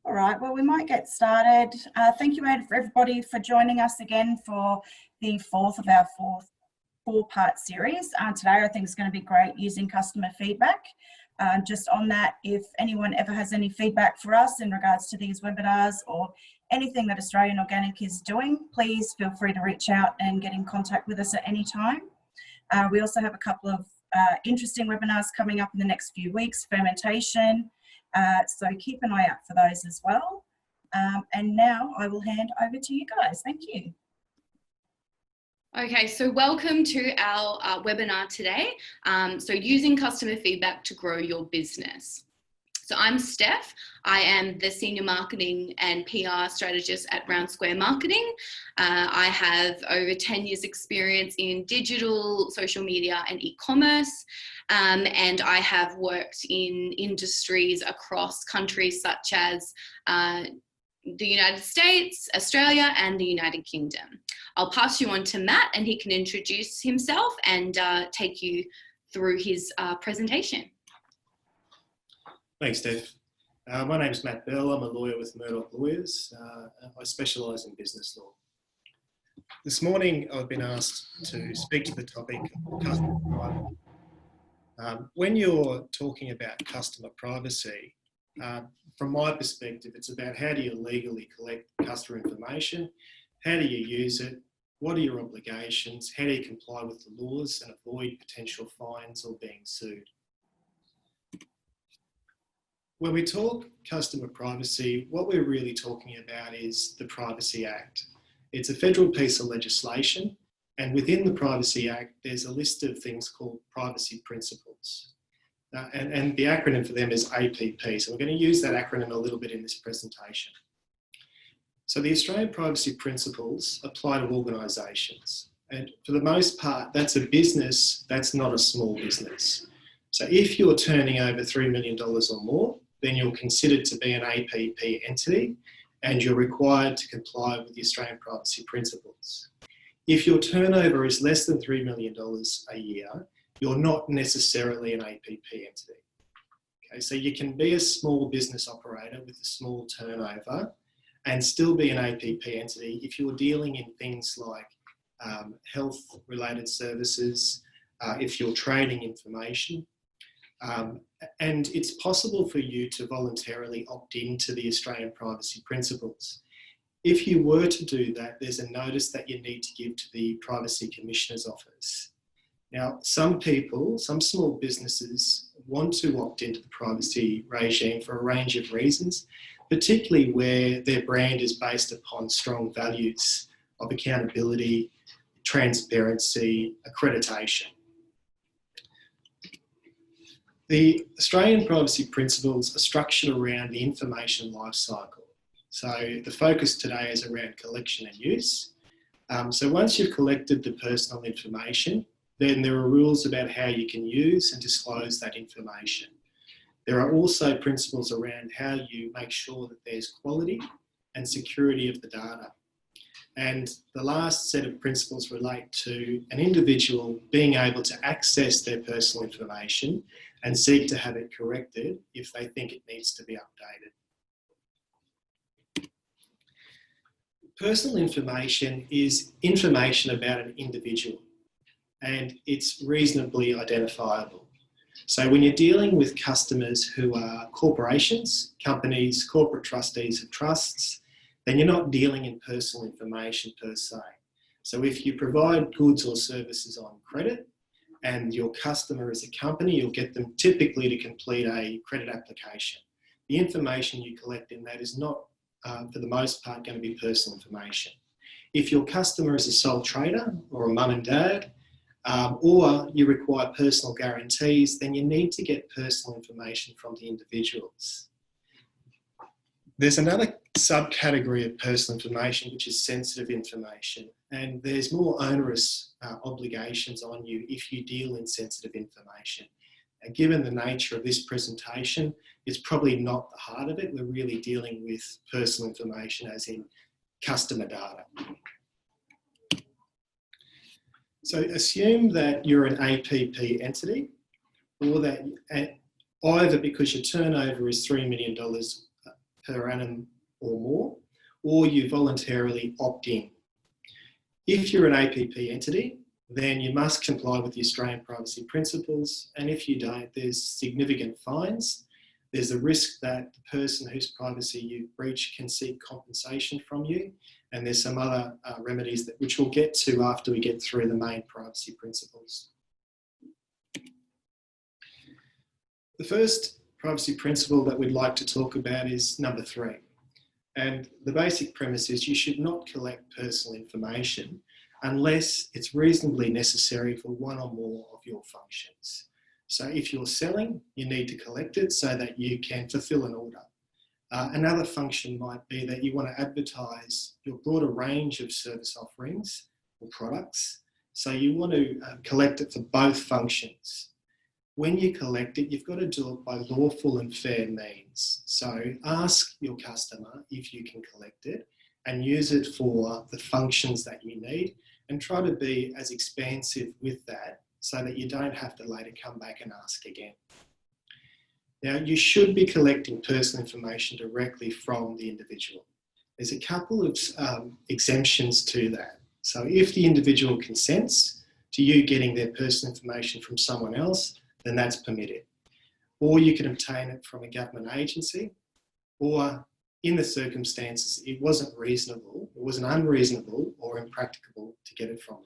All right, well, we might get started. Thank you, for everybody for joining us again for the fourth of our four-part series. Today, I think is going to be great using customer feedback. Just on that, if anyone ever has any feedback for us in regards to these webinars or anything that Australian Organic is doing, please feel free to reach out and get in contact with us at any time. We also have a couple of interesting webinars coming up in the next few weeks, fermentation, so keep an eye out for those as well. And now I will hand over to you guys. Thank you. Okay, so welcome to our webinar today. So using customer feedback to grow your business. So I'm Steph. I am the Senior Marketing and PR Strategist at Round Square Marketing. I have over 10 years experience in digital, social media and e-commerce. And I have worked in industries across countries such as the United States, Australia and the United Kingdom. I'll pass you on to Matt and he can introduce himself and take you through his presentation. Thanks, Steph. My name is Matt Bell. I'm a lawyer with Murdoch Lawyers. I specialise in business law. This morning, I've been asked to speak to the topic of customer privacy. When you're talking about customer privacy, from my perspective, it's about how do you legally collect customer information, how do you use it, what are your obligations, how do you comply with the laws and avoid potential fines or being sued. When we talk customer privacy, what we're really talking about is the Privacy Act. It's a federal piece of legislation, and within the Privacy Act, there's a list of things called privacy principles. And the acronym for them is APP. So we're going to use that acronym a little bit in this presentation. So the Australian Privacy Principles apply to organisations. And for the most part, that's a business, that's not a small business. So if you're turning over $3 million or more, then you're considered to be an APP entity and you're required to comply with the Australian Privacy Principles. If your turnover is less than $3 million a year, you're not necessarily an APP entity. Okay, so you can be a small business operator with a small turnover and still be an APP entity if you're dealing in things like health-related services, if you're trading information. And it's possible for you to voluntarily opt into the Australian Privacy Principles. If you were to do that, there's a notice that you need to give to the Privacy Commissioner's Office. Now, some people, some small businesses want to opt into the privacy regime for a range of reasons, particularly where their brand is based upon strong values of accountability, transparency, accreditation. The Australian Privacy Principles are structured around the information life cycle. So the focus today is around collection and use. So once you've collected the personal information, then there are rules about how you can use and disclose that information. There are also principles around how you make sure that there's quality and security of the data. And the last set of principles relate to an individual being able to access their personal information and seek to have it corrected if they think it needs to be updated. Personal information is information about an individual and it's reasonably identifiable. So when you're dealing with customers who are corporations, companies, corporate trustees of trusts, then you're not dealing in personal information per se. So if you provide goods or services on credit and your customer is a company, you'll get them typically to complete a credit application. The information you collect in that is not, for the most part, going to be personal information. If your customer is a sole trader or a mum and dad, or you require personal guarantees, then you need to get personal information from the individuals. There's another subcategory of personal information, which is sensitive information, and there's more onerous obligations on you if you deal in sensitive information. And given the nature of this presentation, it's probably not the heart of it. We're really dealing with personal information as in customer data. So assume that you're an APP entity, or that either because your turnover is $3 million per annum or more, or you voluntarily opt in. If you're an APP entity, then you must comply with the Australian privacy principles, and if you don't, there's significant fines. There's a risk that the person whose privacy you breach can seek compensation from you, and there's some other remedies which we'll get to after we get through the main privacy principles. The first privacy principle that we'd like to talk about is number 3. And the basic premise is you should not collect personal information unless it's reasonably necessary for one or more of your functions. So if you're selling, you need to collect it so that you can fulfill an order. Another function might be that you want to advertise your broader range of service offerings or products. So you want to collect it for both functions. When you collect it, you've got to do it by lawful and fair means. So ask your customer if you can collect it and use it for the functions that you need, and try to be as expansive with that so that you don't have to later come back and ask again. Now, you should be collecting personal information directly from the individual. There's a couple of exemptions to that. So if the individual consents to you getting their personal information from someone else, then that's permitted. Or you can obtain it from a government agency, or in the circumstances it wasn't reasonable, it wasn't unreasonable or impracticable to get it from them.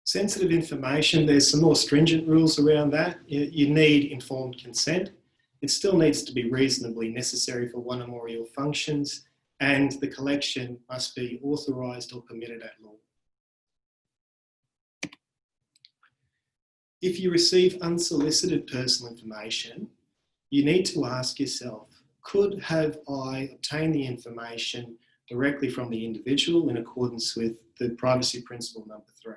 Sensitive information, there's some more stringent rules around that. You need informed consent. It still needs to be reasonably necessary for one or more of your functions, and the collection must be authorised or permitted at law. If you receive unsolicited personal information, you need to ask yourself, have I obtained the information directly from the individual in accordance with the privacy principle number 3?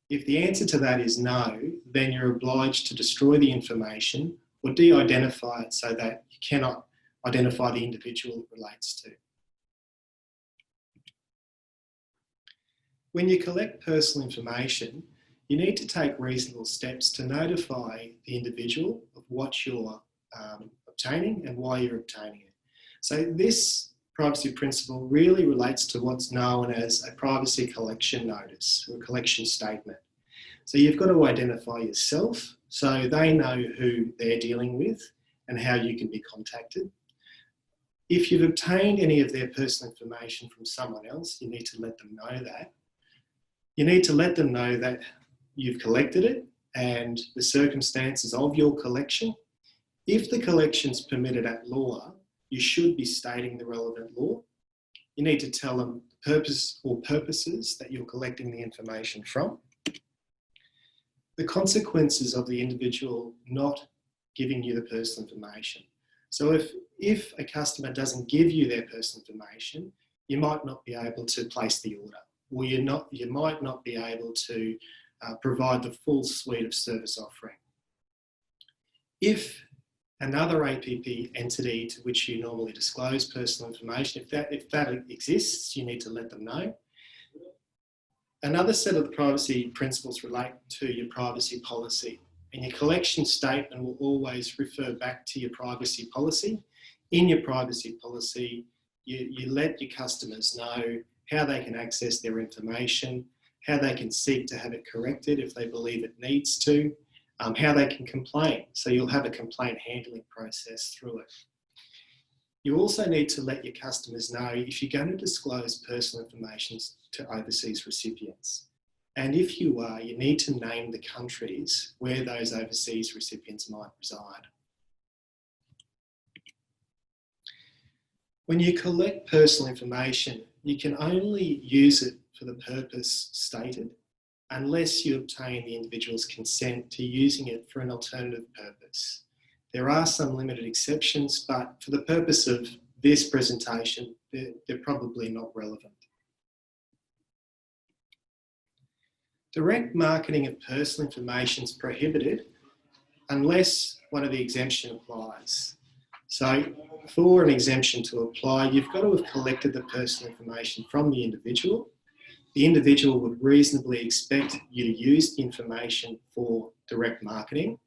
If the answer to that is no, then you're obliged to destroy the information or de-identify it so that you cannot identify the individual it relates to. When you collect personal information, you need to take reasonable steps to notify the individual of what you're obtaining and why you're obtaining it. So this privacy principle really relates to what's known as a privacy collection notice or a collection statement. So you've got to identify yourself so they know who they're dealing with and how you can be contacted. If you've obtained any of their personal information from someone else, you need to let them know that. You need to let them know that you've collected it and the circumstances of your collection. If the collection's permitted at law, you should be stating the relevant law. You need to tell them the purpose or purposes that you're collecting the information from. The consequences of the individual not giving you the personal information. So if a customer doesn't give you their personal information, you might not be able to place the order, or you might not be able to provide the full suite of service offering. If another APP entity to which you normally disclose personal information, if that exists, you need to let them know. Another set of the privacy principles relate to your privacy policy, and your collection statement will always refer back to your privacy policy. In your privacy policy, you let your customers know how they can access their information, how they can seek to have it corrected if they believe it needs to, how they can complain. So you'll have a complaint handling process through it. You also need to let your customers know if you're going to disclose personal information to overseas recipients. And if you are, you need to name the countries where those overseas recipients might reside. When you collect personal information, you can only use it for the purpose stated unless you obtain the individual's consent to using it for an alternative purpose. There are some limited exceptions, but for the purpose of this presentation, they're probably not relevant. Direct marketing of personal information is prohibited unless one of the exemptions applies. So for an exemption to apply, you've got to have collected the personal information from the individual. The individual would reasonably expect you to use the information for direct marketing,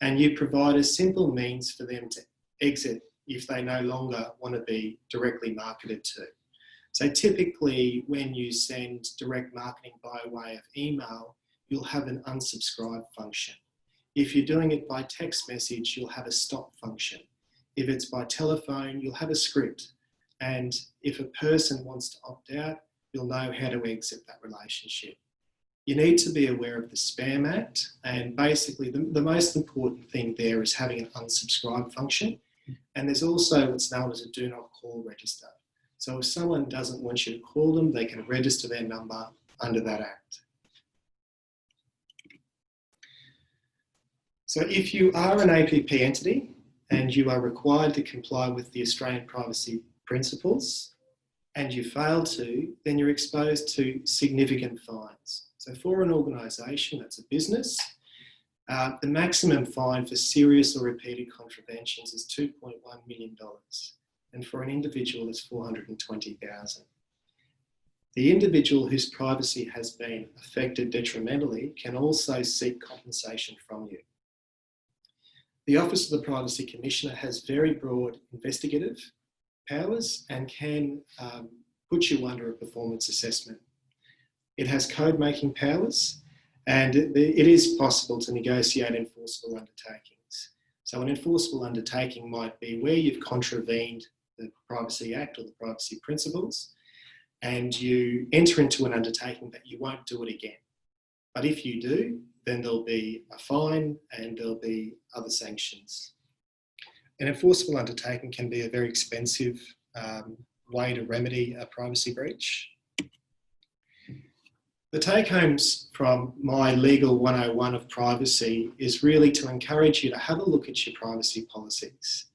and you provide a simple means for them to exit if they no longer want to be directly marketed to. So typically when you send direct marketing by way of email, you'll have an unsubscribe function. If you're doing it by text message, you'll have a stop function. If it's by telephone, you'll have a script. And if a person wants to opt out, you'll know how to exit that relationship. You need to be aware of the Spam Act, and basically the most important thing there is having an unsubscribe function. And there's also what's known as a do not call register. So if someone doesn't want you to call them, they can register their number under that act. So if you are an APP entity and you are required to comply with the Australian privacy principles and you fail to, then you're exposed to significant fines. So for an organisation, that's a business, the maximum fine for serious or repeated contraventions is $2.1 million. And for an individual, it's $420,000. The individual whose privacy has been affected detrimentally can also seek compensation from you. The Office of the Privacy Commissioner has very broad investigative powers and can put you under a performance assessment. It has code-making powers, and it is possible to negotiate enforceable undertakings. So an enforceable undertaking might be where you've contravened the Privacy Act or the privacy principles, and you enter into an undertaking that you won't do it again. But if you do, then there'll be a fine and there'll be other sanctions. An enforceable undertaking can be a very expensive way to remedy a privacy breach. The take-homes from my Legal 101 of privacy is really to encourage you to have a look at your privacy policies.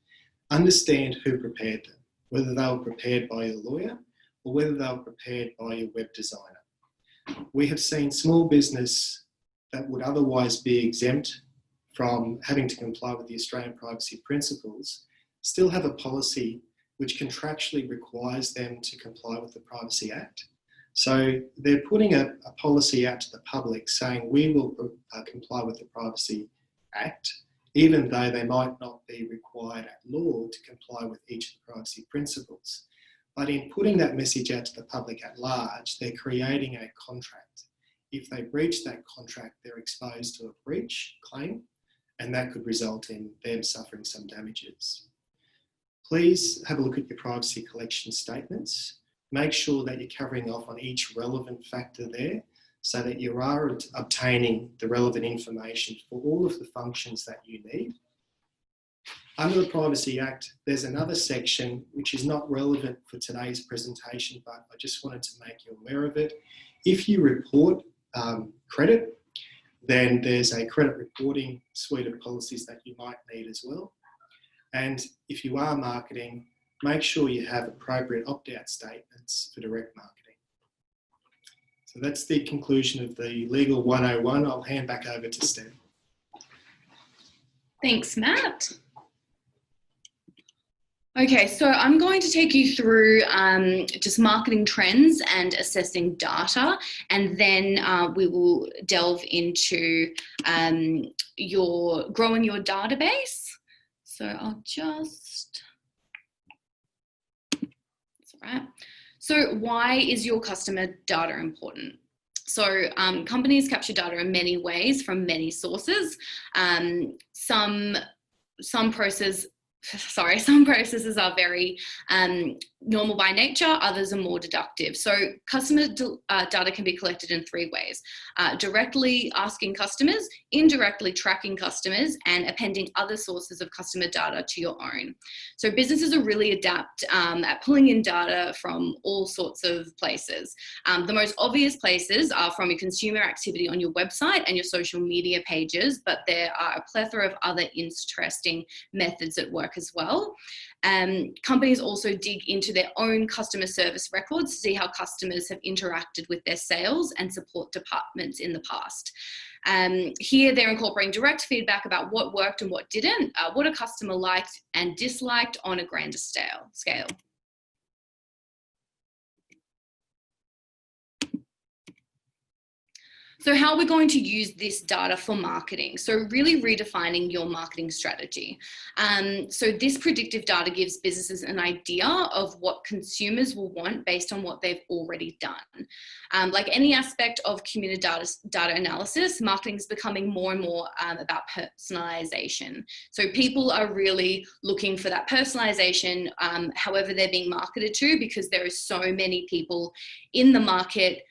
Understand who prepared them, whether they were prepared by your lawyer or whether they were prepared by your web designer. We have seen small business that would otherwise be exempt from having to comply with the Australian privacy principles still have a policy which contractually requires them to comply with the Privacy Act. So they're putting a policy out to the public saying we will comply with the Privacy Act, even though they might not be required at law to comply with each of the privacy principles. But in putting that message out to the public at large, they're creating a contract. If they breach that contract, they're exposed to a breach claim, and that could result in them suffering some damages. Please have a look at your privacy collection statements. Make sure that you're covering off on each relevant factor there so that you are obtaining the relevant information for all of the functions that you need. Under the Privacy Act, there's another section which is not relevant for today's presentation, but I just wanted to make you aware of it. If you report credit, then there's a credit reporting suite of policies that you might need as well. And if you are marketing, make sure you have appropriate opt-out statements for direct marketing. So that's the conclusion of the Legal 101. I'll hand back over to Steph. Thanks, Matt. Okay, so I'm going to take you through just marketing trends and assessing data, and then we will delve into growing your database. So I'll just, that's all right. So why is your customer data important? So companies capture data in many ways from many sources. Some processes are very normal by nature, others are more deductive. So customer data can be collected in three ways: directly asking customers, indirectly tracking customers, and appending other sources of customer data to your own. So businesses are really adept at pulling in data from all sorts of places. The most obvious places are from your consumer activity on your website and your social media pages, but there are a plethora of other interesting methods at work as well. Companies also dig into their own customer service records to see how customers have interacted with their sales and support departments in the past. Here they're incorporating direct feedback about what worked and what didn't, what a customer liked and disliked on a grander scale. So how are we going to use this data for marketing? So really redefining your marketing strategy. So this predictive data gives businesses an idea of what consumers will want based on what they've already done. Like any aspect of community data analysis, marketing is becoming more and more about personalization. So people are really looking for that personalization, however they're being marketed to, because there are so many people in the market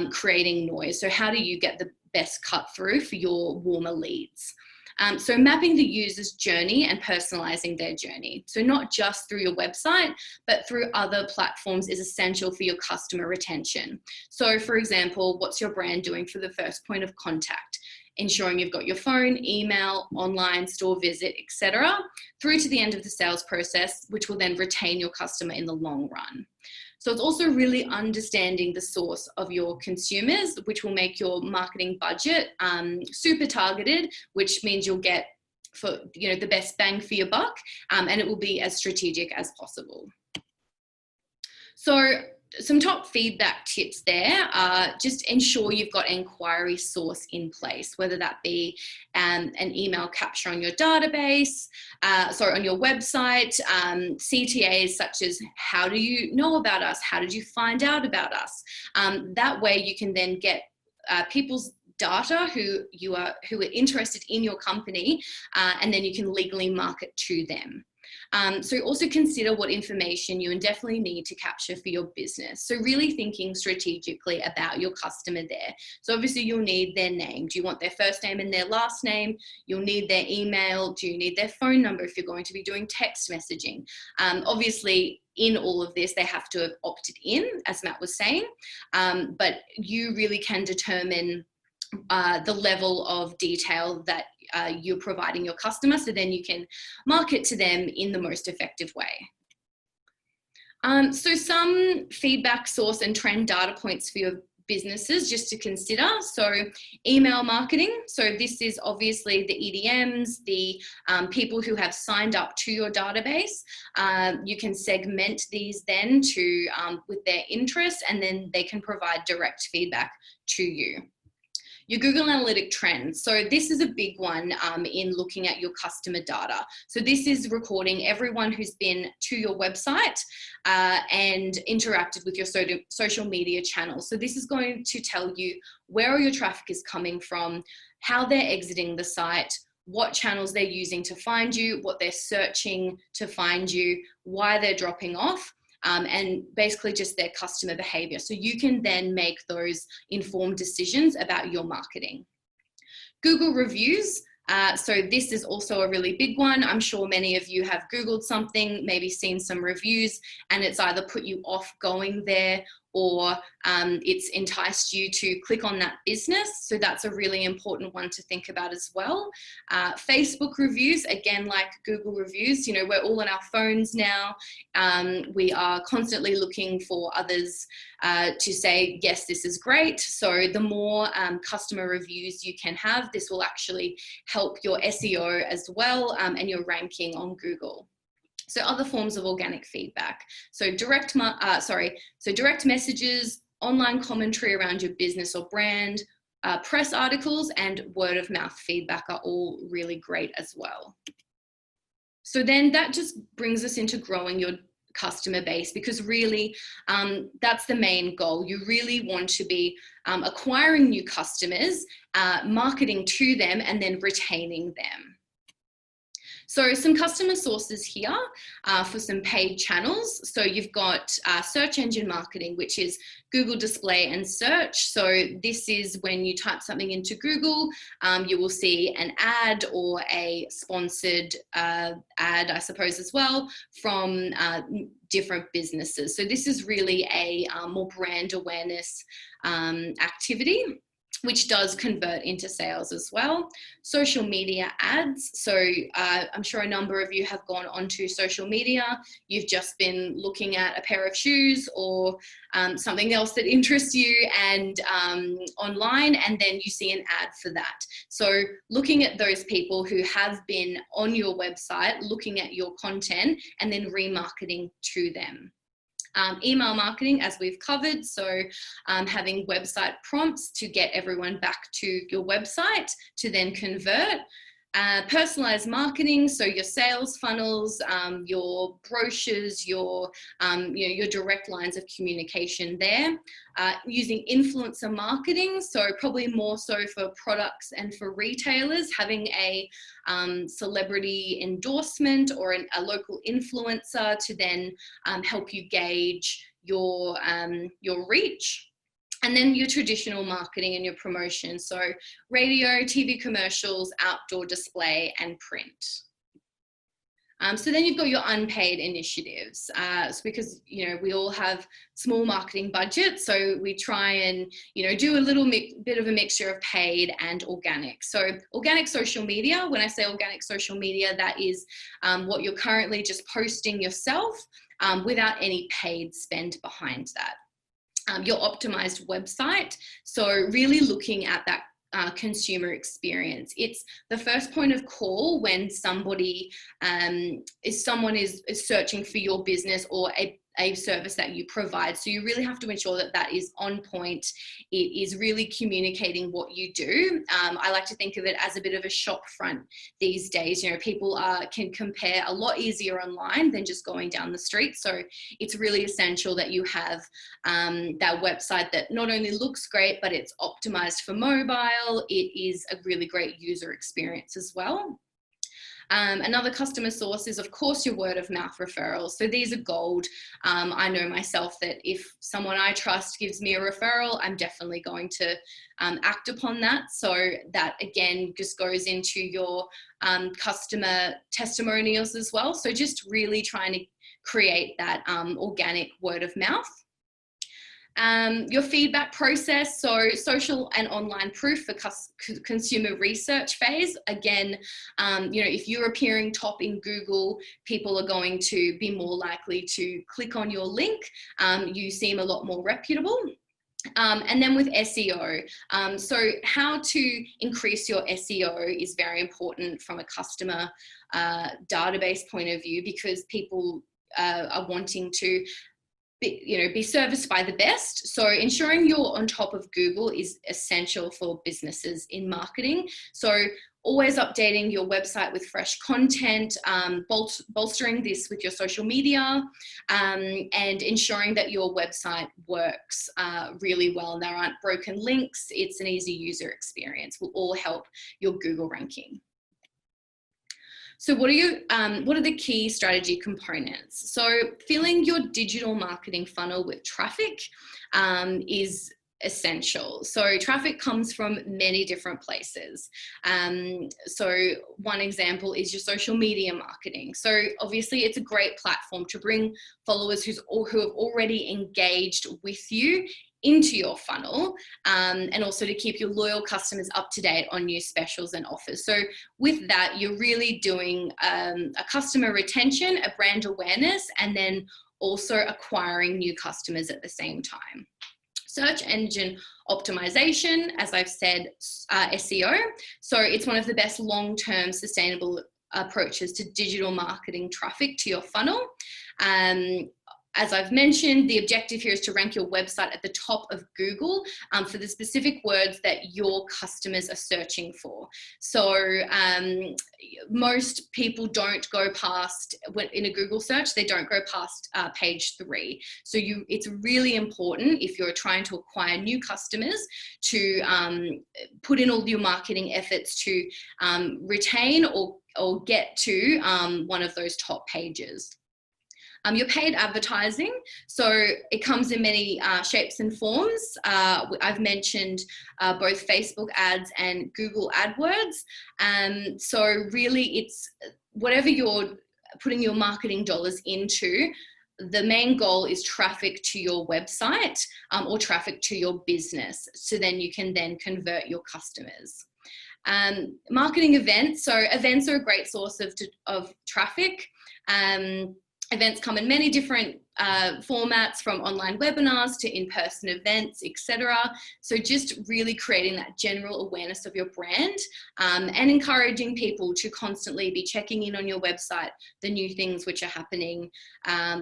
creating noise. So how do you get the best cut through for your warmer leads? So mapping the user's journey and personalizing their journey. So not just through your website, but through other platforms is essential for your customer retention. So for example, what's your brand doing for the first point of contact? Ensuring you've got your phone, email, online, store visit, etc., through to the end of the sales process, which will then retain your customer in the long run. So it's also really understanding the source of your consumers, which will make your marketing budget super targeted, which means you'll get the best bang for your buck, and it will be as strategic as possible. So some top feedback tips there are just ensure you've got an inquiry source in place, whether that be an email capture on your database, on your website, CTAs such as how do you know about us? How did you find out about us? That way you can then get people's data who are interested in your company, and then you can legally market to them. So also consider what information you definitely need to capture for your business. So really thinking strategically about your customer there. So obviously you'll need their name. Do you want their first name and their last name? You'll need their email. Do you need their phone number if you're going to be doing text messaging? Obviously, in all of this, they have to have opted in, as Matt was saying, but you really can determine the level of detail that you're providing your customer, so then you can market to them in the most effective way. So some feedback source and trend data points for your businesses just to consider. So email marketing. So this is obviously the EDMs, the people who have signed up to your database. You can segment these then to with their interests, and then they can provide direct feedback to you. Your Google Analytic trends. So this is a big one in looking at your customer data. So this is recording everyone who's been to your website and interacted with your social media channels. So this is going to tell you where all your traffic is coming from, how they're exiting the site, what channels they're using to find you, what they're searching to find you, why they're dropping off. And basically just their customer behavior. So you can then make those informed decisions about your marketing. Google reviews. So this is also a really big one. I'm sure many of you have Googled something, maybe seen some reviews, and it's either put you off going there or it's enticed you to click on that business. So that's a really important one to think about as well. Facebook reviews, again, like Google reviews, we're all on our phones now. We are constantly looking for others to say, yes, this is great. So the more customer reviews you can have, this will actually help your SEO as well and your ranking on Google. So other forms of organic feedback. So direct messages, online commentary around your business or brand, press articles, and word of mouth feedback are all really great as well. So then that just brings us into growing your customer base, because really that's the main goal. You really want to be acquiring new customers, marketing to them, and then retaining them. So some customer sources here for some paid channels. So you've got search engine marketing, which is Google display and search. So this is when you type something into Google, you will see an ad or a sponsored ad, I suppose, as well, from different businesses. So this is really a more brand awareness activity, which does convert into sales as well. Social media ads. So I'm sure a number of you have gone onto social media. You've just been looking at a pair of shoes or something else that interests you and online, and then you see an ad for that. So looking at those people who have been on your website, looking at your content, and then remarketing to them. Email marketing, as we've covered, so having website prompts to get everyone back to your website to then convert. Personalized marketing, so your sales funnels, your brochures, your direct lines of communication there. Using influencer marketing, so probably more so for products and for retailers, having a celebrity endorsement or a local influencer to then help you gauge your reach. And then your traditional marketing and your promotion, so radio, TV commercials, outdoor display, and print. So then you've got your unpaid initiatives. So because, we all have small marketing budgets, so we try and, do a little bit of a mixture of paid and organic. So organic social media, when I say organic social media, that is what you're currently just posting yourself without any paid spend behind that. Your optimized website, so really looking at that consumer experience. It's the first point of call when someone is searching for your business or a service that you provide. So you really have to ensure that that is on point. It is really communicating what you do. I like to think of it as a bit of a shop front these days. People can compare a lot easier online than just going down the street. So it's really essential that you have that website that not only looks great, but it's optimized for mobile. It is a really great user experience as well. Another customer source is, of course, your word of mouth referrals. So these are gold. I know myself that if someone I trust gives me a referral, I'm definitely going to act upon that. So that, again, just goes into your customer testimonials as well. So just really trying to create that organic word of mouth. Your feedback process, so social and online proof for consumer research phase. Again, if you're appearing top in Google, people are going to be more likely to click on your link. You seem a lot more reputable. And then with SEO, so how to increase your SEO is very important from a customer database point of view, because people are wanting to be serviced by the best. So ensuring you're on top of Google is essential for businesses in marketing. So always updating your website with fresh content, bolstering this with your social media, and ensuring that your website works really well. There aren't broken links. It's an easy user experience. Will all help your Google ranking. So what are the key strategy components? So filling your digital marketing funnel with traffic is essential. So traffic comes from many different places. So one example is your social media marketing. So obviously it's a great platform to bring followers who have already engaged with you into your funnel, and also to keep your loyal customers up to date on new specials and offers. So with that, you're really doing a customer retention, a brand awareness, and then also acquiring new customers at the same time. Search engine optimization, as I've said, SEO. So it's one of the best long-term sustainable approaches to digital marketing traffic to your funnel. As I've mentioned, the objective here is to rank your website at the top of Google for the specific words that your customers are searching for. So most people don't go past, in a Google search, they don't go past page 3. So it's really important, if you're trying to acquire new customers, to put in all your marketing efforts to retain or get to one of those top pages. Your paid advertising, so it comes in many shapes and forms. I've mentioned both Facebook ads and Google AdWords. So really it's whatever you're putting your marketing dollars into, the main goal is traffic to your website or traffic to your business. So then you can then convert your customers. Marketing events. So events are a great source of traffic. Events come in many different formats, from online webinars to in-person events, etc. So just really creating that general awareness of your brand, and encouraging people to constantly be checking in on your website, the new things which are happening,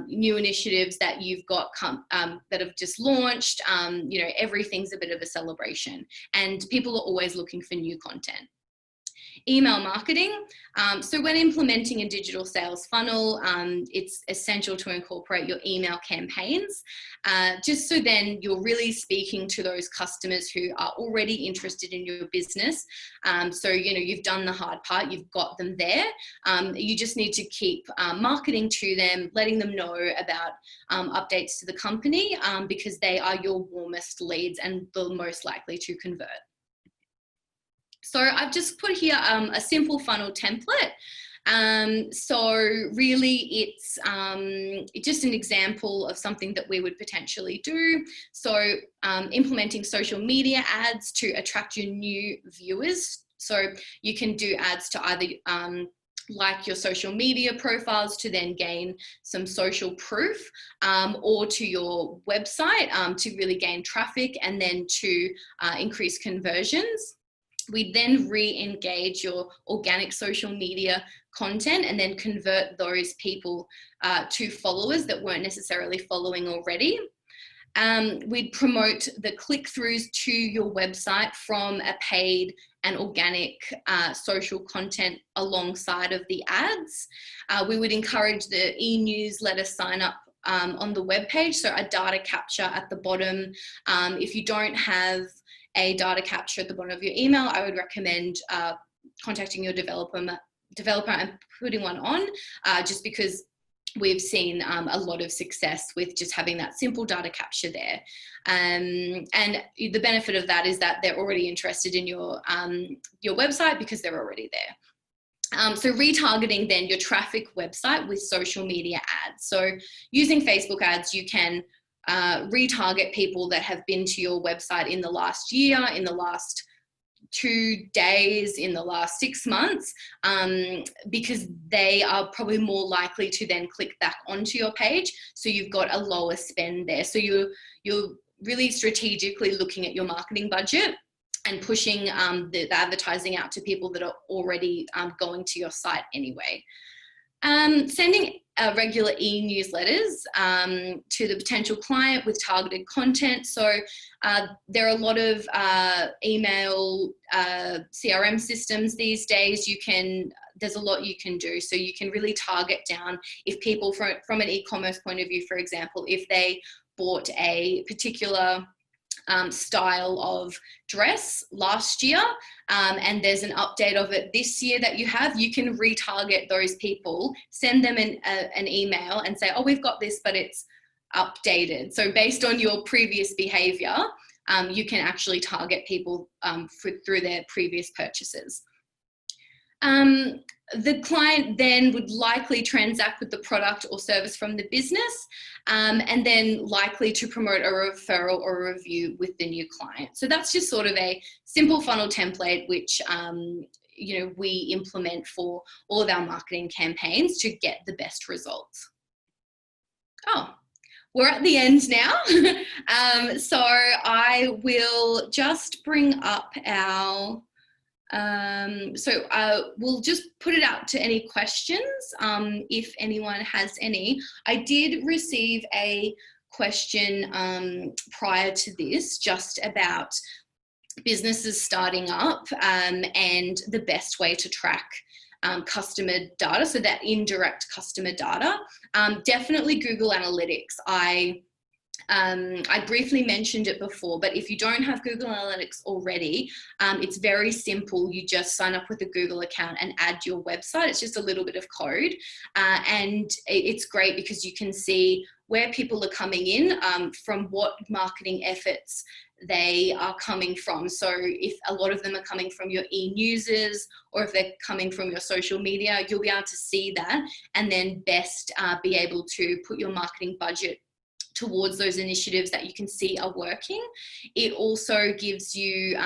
new initiatives that you've got that have just launched. You know, everything's a bit of a celebration, and people are always looking for new content. Email marketing. So when implementing a digital sales funnel, it's essential to incorporate your email campaigns, just so then you're really speaking to those customers who are already interested in your business. So, you know, you've done the hard part, you've got them there. You just need to keep marketing to them, letting them know about updates to the company, because they are your warmest leads and the most likely to convert. So I've just put here a simple funnel template. So really it's just an example of something that we would potentially do. So implementing social media ads to attract your new viewers. So you can do ads to either like your social media profiles to then gain some social proof, or to your website to really gain traffic and then to increase conversions. We then re-engage your organic social media content and then convert those people to followers that weren't necessarily following already. We'd promote the click-throughs to your website from a paid and organic social content alongside of the ads. We would encourage the e-newsletter sign up on the webpage, so a data capture at the bottom. If you don't have a data capture at the bottom of your email, I would recommend contacting your developer and putting one on, just because we've seen a lot of success with just having that simple data capture there. And the benefit of that is that they're already interested in your website because they're already there. So retargeting then your traffic website with social media ads. So using Facebook ads, you can retarget people that have been to your website in the last year, in the last 2 days, in the last 6 months, because they are probably more likely to then click back onto your page. So you've got a lower spend there. So you're really strategically looking at your marketing budget and pushing the advertising out to people that are already going to your site anyway. Sending regular e-newsletters to the potential client with targeted content. So there are a lot of email CRM systems these days. There's a lot you can do. So you can really target down if people from an e-commerce point of view, for example, if they bought a particular style of dress last year, and there's an update of it this year that you can retarget those people, send them an email and say, oh, we've got this, but it's updated. So based on your previous behavior, you can actually target people through their previous purchases. The client then would likely transact with the product or service from the business, and then likely to promote a referral or a review with the new client. So that's just sort of a simple funnel template which we implement for all of our marketing campaigns to get the best results. Oh, we're at the end now. So I will just bring up our we'll just put it out to any questions if anyone has any. I did receive a question prior to this just about businesses starting up and the best way to track customer data, so that indirect customer data. Definitely Google Analytics. I briefly mentioned it before, but if you don't have Google Analytics already, it's very simple. You just sign up with a Google account and add your website. It's just a little bit of code, and it's great because you can see where people are coming in, from what marketing efforts they are coming from. So if a lot of them are coming from your e-newsers, or if they're coming from your social media, you'll be able to see that and then best be able to put your marketing budget towards those initiatives that you can see are working. It also gives you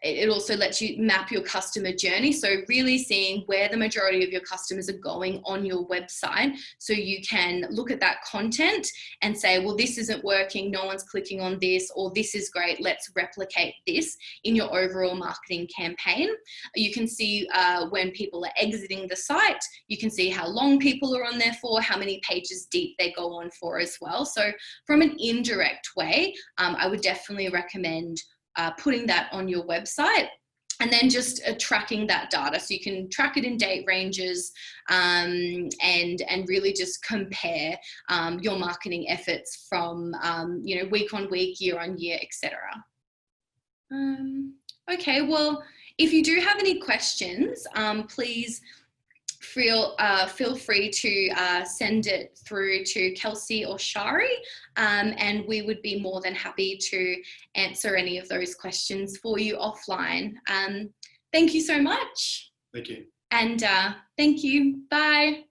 it also lets you map your customer journey. So really seeing where the majority of your customers are going on your website. So you can look at that content and say, well, this isn't working. No one's clicking on this, or this is great. Let's replicate this in your overall marketing campaign. You can see when people are exiting the site, you can see how long people are on there for, how many pages deep they go on for as well. So from an indirect way, I would definitely recommend putting that on your website, and then just tracking that data. So you can track it in date ranges, and really just compare your marketing efforts from week on week, year on year, etc. Okay, well, if you do have any questions, please feel free to send it through to Kelsey or Shari, and we would be more than happy to answer any of those questions for you offline. Thank you so much. Thank you. And thank you. Bye.